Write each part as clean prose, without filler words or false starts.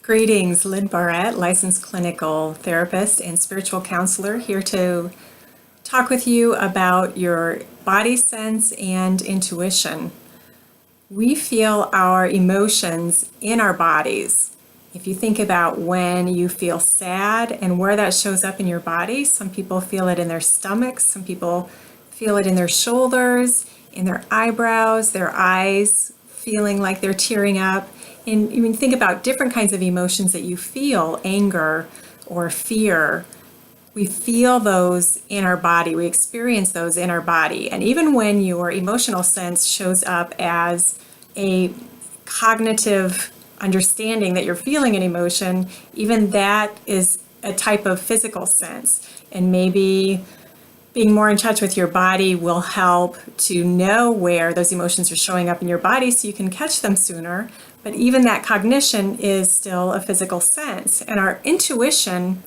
Greetings, Lynn Barrette, licensed clinical therapist and spiritual counselor, here to talk with you about your body sense and intuition. We feel our emotions in our bodies. If you think about when you feel sad and where that shows up in your body, some people feel it in their stomachs, some people feel it in their shoulders, in their eyebrows, their eyes, feeling like they're tearing up. And you can think about different kinds of emotions that you feel, anger or fear. We feel those in our body. We experience those in our body. And even when your emotional sense shows up as a cognitive understanding that you're feeling an emotion, even that is a type of physical sense. And maybe being more in touch with your body will help to know where those emotions are showing up in your body so you can catch them sooner. But even that cognition is still a physical sense. And our intuition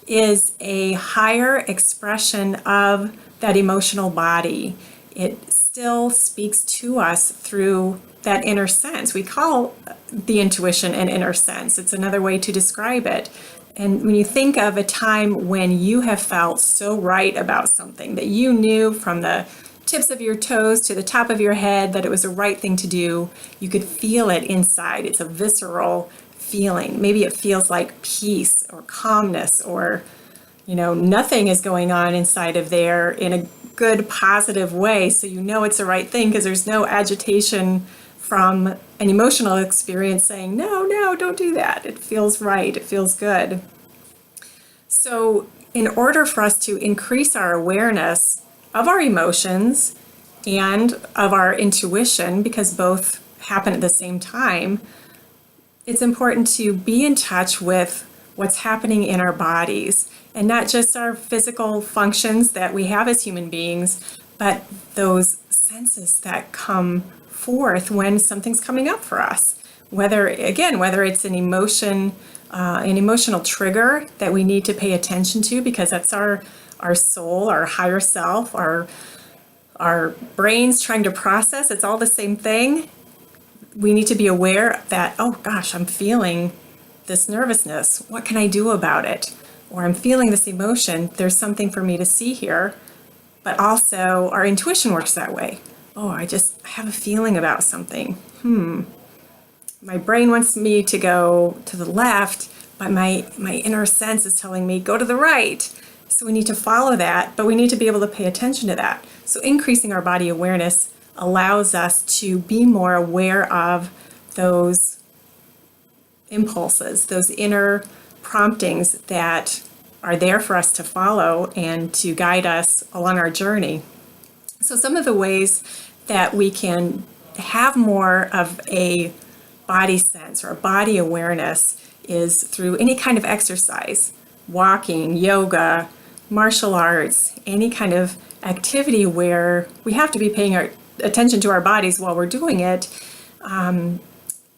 is a higher expression of that emotional body. It still speaks to us through that inner sense. We call the intuition an inner sense. It's another way to describe it. And when you think of a time when you have felt so right about something, that you knew from the tips of your toes to the top of your head that it was the right thing to do, you could feel it inside. It's a visceral feeling. Maybe it feels like peace or calmness, or nothing is going on inside of there in a good, positive way. So you know it's the right thing because there's no agitation from an emotional experience saying, no, don't do that. It feels right. It feels good. So in order for us to increase our awareness of our emotions and of our intuition, because both happen at the same time, it's important to be in touch with what's happening in our bodies, and not just our physical functions that we have as human beings, but those senses that come forth when something's coming up for us. Whether it's an emotion, an emotional trigger that we need to pay attention to, because that's our soul, our higher self, our brains trying to process. It's all the same thing. We need to be aware that, oh gosh, I'm feeling this nervousness. What can I do about it? Or I'm feeling this emotion. There's something for me to see here. But also our intuition works that way. Oh, I have a feeling about something. My brain wants me to go to the left, but my inner sense is telling me go to the right. So we need to follow that, but we need to be able to pay attention to that. So increasing our body awareness allows us to be more aware of those impulses, those inner promptings that are there for us to follow and to guide us along our journey. So some of the ways that we can have more of a body sense or a body awareness is through any kind of exercise, walking, yoga, martial arts, any kind of activity where we have to be paying our attention to our bodies while we're doing it. And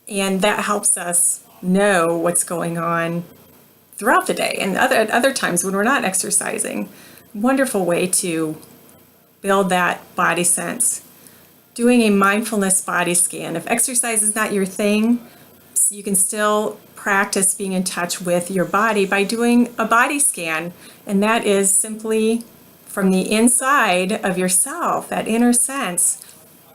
that helps us know what's going on throughout the day and other times when we're not exercising. Wonderful way to build that body sense. Doing a mindfulness body scan. If exercise is not your thing, you can still practice being in touch with your body by doing a body scan. And that is simply from the inside of yourself, that inner sense,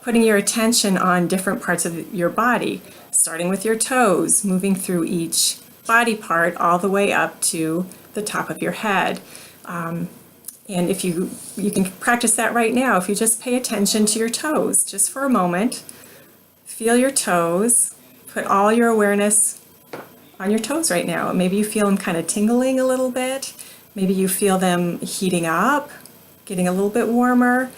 putting your attention on different parts of your body, starting with your toes, moving through each body part all the way up to the top of your head. And if you can practice that right now, if you just pay attention to your toes, just for a moment, feel your toes, put all your awareness on your toes right now. Maybe you feel them kind of tingling a little bit. Maybe you feel them heating up, getting a little bit warmer.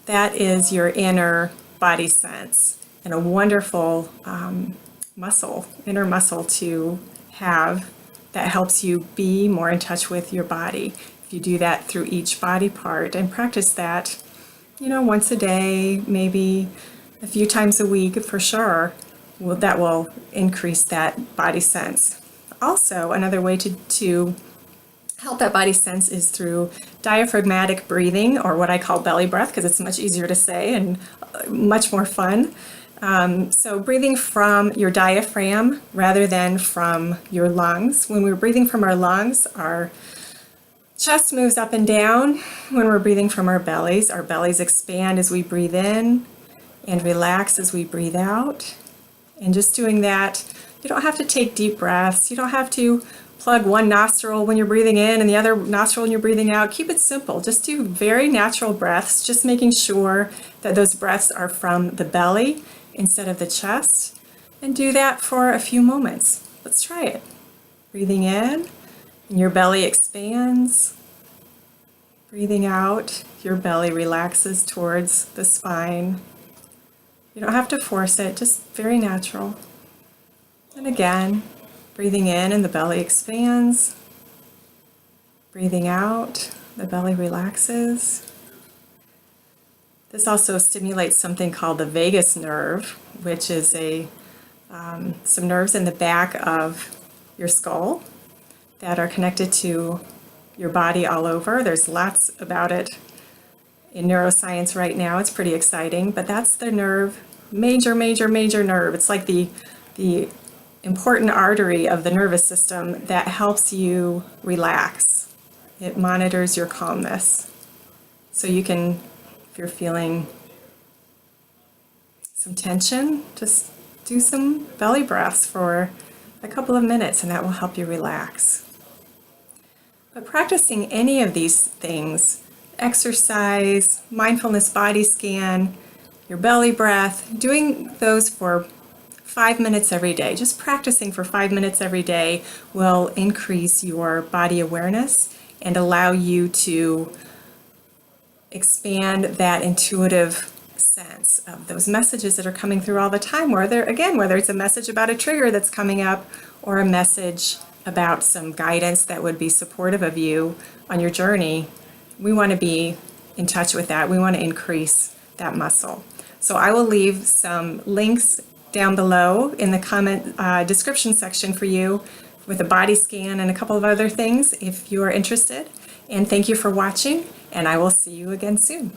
That is your inner body sense, and a wonderful inner muscle to have that helps you be more in touch with your body. If you do that through each body part and practice that, once a day, maybe a few times a week for sure, that will increase that body sense. Also, another way to help that body sense is through diaphragmatic breathing, or what I call belly breath, because it's much easier to say and much more fun. So breathing from your diaphragm rather than from your lungs. When we're breathing from our lungs, our chest moves up and down. When we're breathing from our bellies expand as we breathe in and relax as we breathe out. And just doing that, you don't have to take deep breaths. You don't have to plug one nostril when you're breathing in and the other nostril when you're breathing out. Keep it simple. Just do very natural breaths, just making sure that those breaths are from the belly instead of the chest. And do that for a few moments. Let's try it. Breathing in, and your belly expands. Breathing out, your belly relaxes towards the spine. You don't have to force it, just very natural. And again, breathing in and the belly expands. Breathing out, the belly relaxes. This also stimulates something called the vagus nerve, which is some nerves in the back of your skull that are connected to your body all over. There's lots about it in neuroscience right now. It's pretty exciting, but that's the nerve, major nerve. It's like the important artery of the nervous system that helps you relax. It monitors your calmness. So you can, if you're feeling some tension, just do some belly breaths for a couple of minutes and that will help you relax. But practicing any of these things, exercise, mindfulness body scan, your belly breath, doing those for 5 minutes every day, just practicing for 5 minutes every day will increase your body awareness and allow you to expand that intuitive sense of those messages that are coming through all the time, whether it's a message about a trigger that's coming up or a message about some guidance that would be supportive of you on your journey. We want to be in touch with that. We want to increase that muscle. So I will leave some links down below in the comment description section for you with a body scan and a couple of other things if you are interested. And thank you for watching, and I will see you again soon.